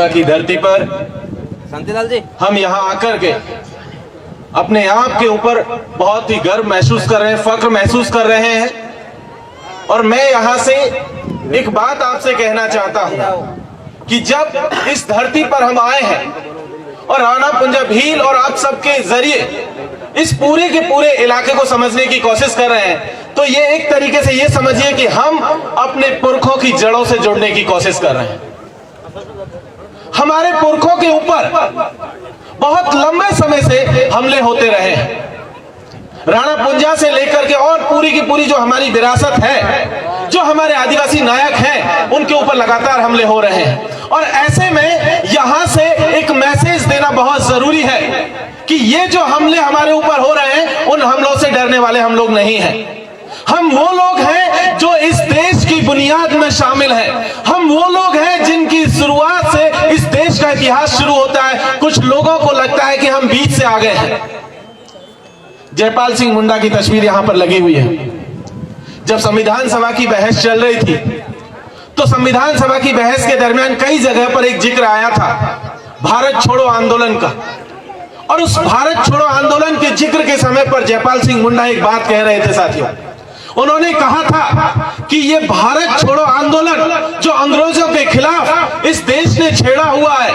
सभा की धरती पर शांतिलाल जी, हम यहाँ आकर के अपने आप के ऊपर बहुत ही गर्व महसूस कर रहे हैं, फख्र महसूस कर रहे हैं। और मैं यहाँ से एक बात आपसे कहना चाहता हूँ कि जब इस धरती पर हम आए हैं और राणा पुंजा भील और आप सबके जरिए इस पूरे के पूरे इलाके को समझने की कोशिश कर रहे हैं, तो ये एक तरीके से ये समझिए कि हम अपने पुरखों की जड़ों से जुड़ने की कोशिश कर रहे हैं। हमारे पुरखों के ऊपर बहुत लंबे समय से हमले होते रहे हैं, राणा पुंजा से लेकर के और पूरी की पूरी जो हमारी विरासत है, जो हमारे आदिवासी नायक हैं, उनके ऊपर लगातार हमले हो रहे हैं। और ऐसे में यहां से एक मैसेज देना बहुत जरूरी है कि ये जो हमले हमारे ऊपर हो रहे हैं, उन हमलों से डरने वाले हम लोग नहीं हैं। हम वो लोग हैं जो इस देश की बुनियाद में शामिल हैं। हम वो लोग हैं जिनकी शुरुआत से इस देश का इतिहास शुरू होता है। कुछ लोगों को लगता है कि हम बीच से आ गए हैं। जयपाल सिंह मुंडा की तस्वीर यहां पर लगी हुई है। जब संविधान सभा की बहस चल रही थी, तो संविधान सभा की बहस के दरमियान कई जगह पर एक जिक्र आया था भारत छोड़ो आंदोलन का। और उस भारत छोड़ो आंदोलन के जिक्र के समय पर जयपाल सिंह मुंडा एक बात कह रहे थे साथियों। उन्होंने कहा था कि ये भारत छोड़ो आंदोलन जो अंग्रेजों के खिलाफ इस देश ने छेड़ा हुआ है,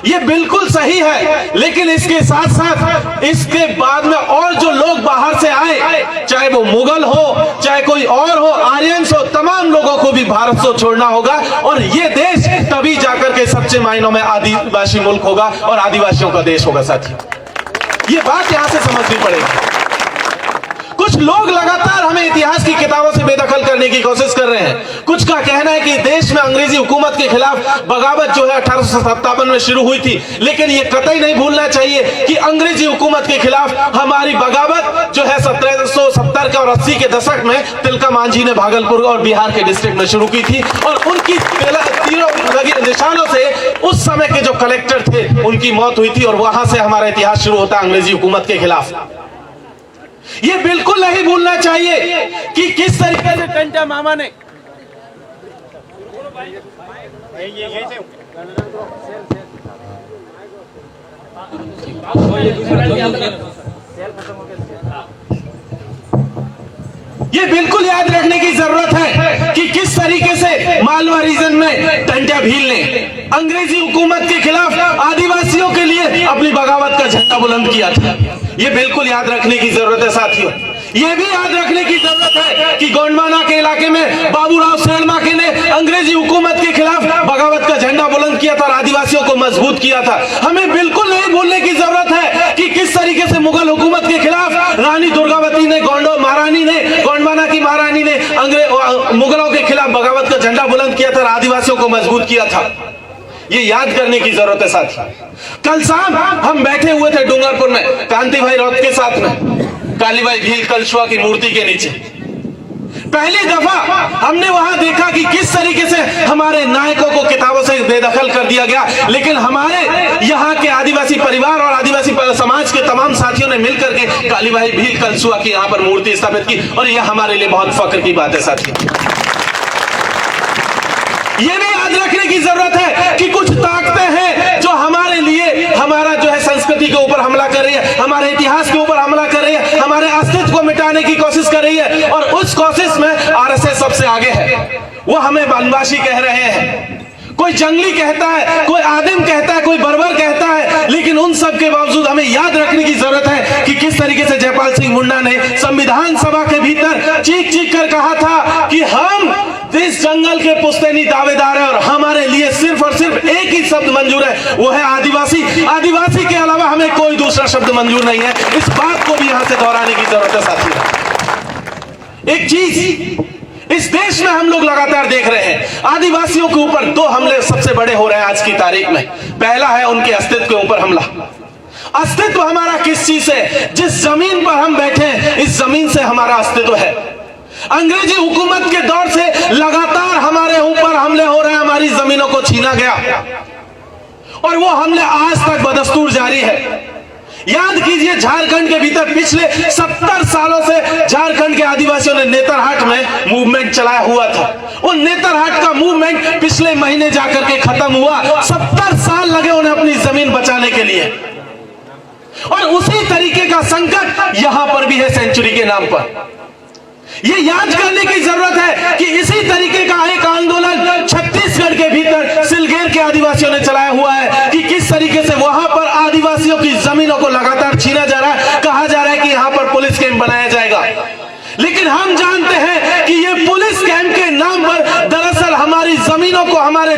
ये बिल्कुल सही है, लेकिन इसके साथ साथ इसके बाद में और जो लोग बाहर से आए, चाहे वो मुगल हो, चाहे कोई और हो, आर्यंस हो, तमाम लोगों को भी भारत से छोड़ना होगा। और ये देश तभी जाकर के सच्चे मायनों में आदिवासी मुल्क होगा और आदिवासियों का देश होगा। साथियों, ये बात यहां से समझनी पड़ेगी। कुछ लोग लगातार हमें इतिहास की किताबों से बेदखल करने की कोशिश कर रहे हैं। कुछ का कहना है कि देश में अंग्रेजी हुकूमत के खिलाफ बगावत जो है 1857 में शुरू हुई थी, लेकिन ये कतई नहीं भूलना चाहिए कि अंग्रेजी हुकूमत के खिलाफ हमारी बगावत जो है 1770 के और 80 के दशक में तिलका मांझी ने भागलपुर और बिहार के डिस्ट्रिक्ट में शुरू की थी। और उनकी तीरों लगे निशानों से उस समय के जो कलेक्टर थे उनकी मौत हुई थी, और वहां से हमारा इतिहास शुरू होता है अंग्रेजी हुकूमत के खिलाफ। ये बिल्कुल नहीं भूलना चाहिए कि किस तरीके से टंटा मामा ने ये बिल्कुल याद रखने की जरूरत है कि किस तरीके से मालवा रीजन में टंटा भील ने अंग्रेजी हुकूमत के खिलाफ आदिवासियों के लिए अपनी बगावत का झंडा बुलंद किया था। ये बिल्कुल याद रखने की जरूरत है साथियों। ये भी याद रखने की जरूरत है कि गोंडवाना के इलाके में बाबूराव सेठमाके ने अंग्रेजी हुकूमत के खिलाफ बगावत का झंडा बुलंद किया था और आदिवासियों को मजबूत किया था। हमें बिल्कुल नहीं भूलने की जरूरत है कि किस तरीके से मुगल हुकूमत के खिलाफ रानी दुर्गावती ने, गोंडवाना की महारानी ने मुगलों के खिलाफ बगावत का झंडा बुलंद किया था और आदिवासियों को मजबूत किया था। ये याद करने की जरूरत है साथियों। कल शाम हम बैठे हुए थे डूंगरपुर में कांति भाई रौत के साथ में, कालीबाई भील कलशुआ की मूर्ति के नीचे। पहली दफा हमने वहां देखा कि किस तरीके से हमारे नायकों को किताबों से बेदखल कर दिया गया, लेकिन हमारे यहाँ के आदिवासी परिवार और आदिवासी समाज के तमाम साथियों ने मिलकर के कालीबाई भील कलशुआ की यहाँ पर मूर्ति स्थापित की, और यह हमारे लिए बहुत फख्र की बात है साथियों। ये भी याद रखने की जरूरत है कि कुछ ताकतें हैं जो हमारे लिए हमारा जो है संस्कृति के ऊपर हमला कर रही है, हमारे इतिहास के ऊपर हमला कर रही है, हमारे अस्तित्व को मिटाने की कोशिश कर रही है। और उस कोशिश में आरएसएस सबसे आगे है। वो हमें वनवासी कह रहे हैं, कोई जंगली कहता है, कोई आदिम कहता है, कोई बर्बर कहता है, लेकिन उन सब के बावजूद हमें याद रखने की जरूरत है कि किस तरीके से जयपाल सिंह मुंडा ने संविधान सभा के भीतर चीख चीख कर कहा था कि हम इस जंगल के पुश्तैनी दावेदार हैं और हमारे लिए सिर्फ और सिर्फ एक ही शब्द मंजूर है, वो है आदिवासी। आदिवासी के अलावा हमें कोई दूसरा शब्द मंजूर नहीं है। इस बात को भी यहां से दोहराने की जरूरत है साथियों। एक चीज इस देश में हम लोग लगातार देख रहे हैं, आदिवासियों के ऊपर दो हमले सबसे बड़े हो रहे हैं आज की तारीख में। पहला है उनके अस्तित्व के ऊपर हमला। अस्तित्व हमारा किस चीज से? जिस जमीन पर हम बैठे हैं, इस जमीन से हमारा अस्तित्व है। अंग्रेजी हुकूमत के दौर से लगातार हमारे ऊपर हमले हो रहे हैं, हमारी जमीनों को छीना गया और वो हमले आज तक बदस्तूर जारी है। याद कीजिए, झारखंड के भीतर पिछले 70 सालों से झारखंड के आदिवासियों ने नेतरहाट में मूवमेंट चलाया हुआ था। वो नेतरहाट का मूवमेंट पिछले महीने जाकर के खत्म हुआ। 70 साल और उसी तरीके का संकट यहां पर भी है सेंचुरी के नाम पर। ये याद करने की जरूरत है कि इसी तरीके का एक आंदोलन छत्तीसगढ़ के भीतर सिलगेर के आदिवासियों ने चलाया हुआ है कि किस तरीके से वहां पर आदिवासियों की जमीनों को लगातार छीना जा रहा है। कहा जा रहा है कि यहां पर पुलिस कैंप बनाया जाएगा, लेकिन हम जानते हैं कि ये पुलिस कैंप के नाम पर दरअसल हमारी जमीनों को, हमारे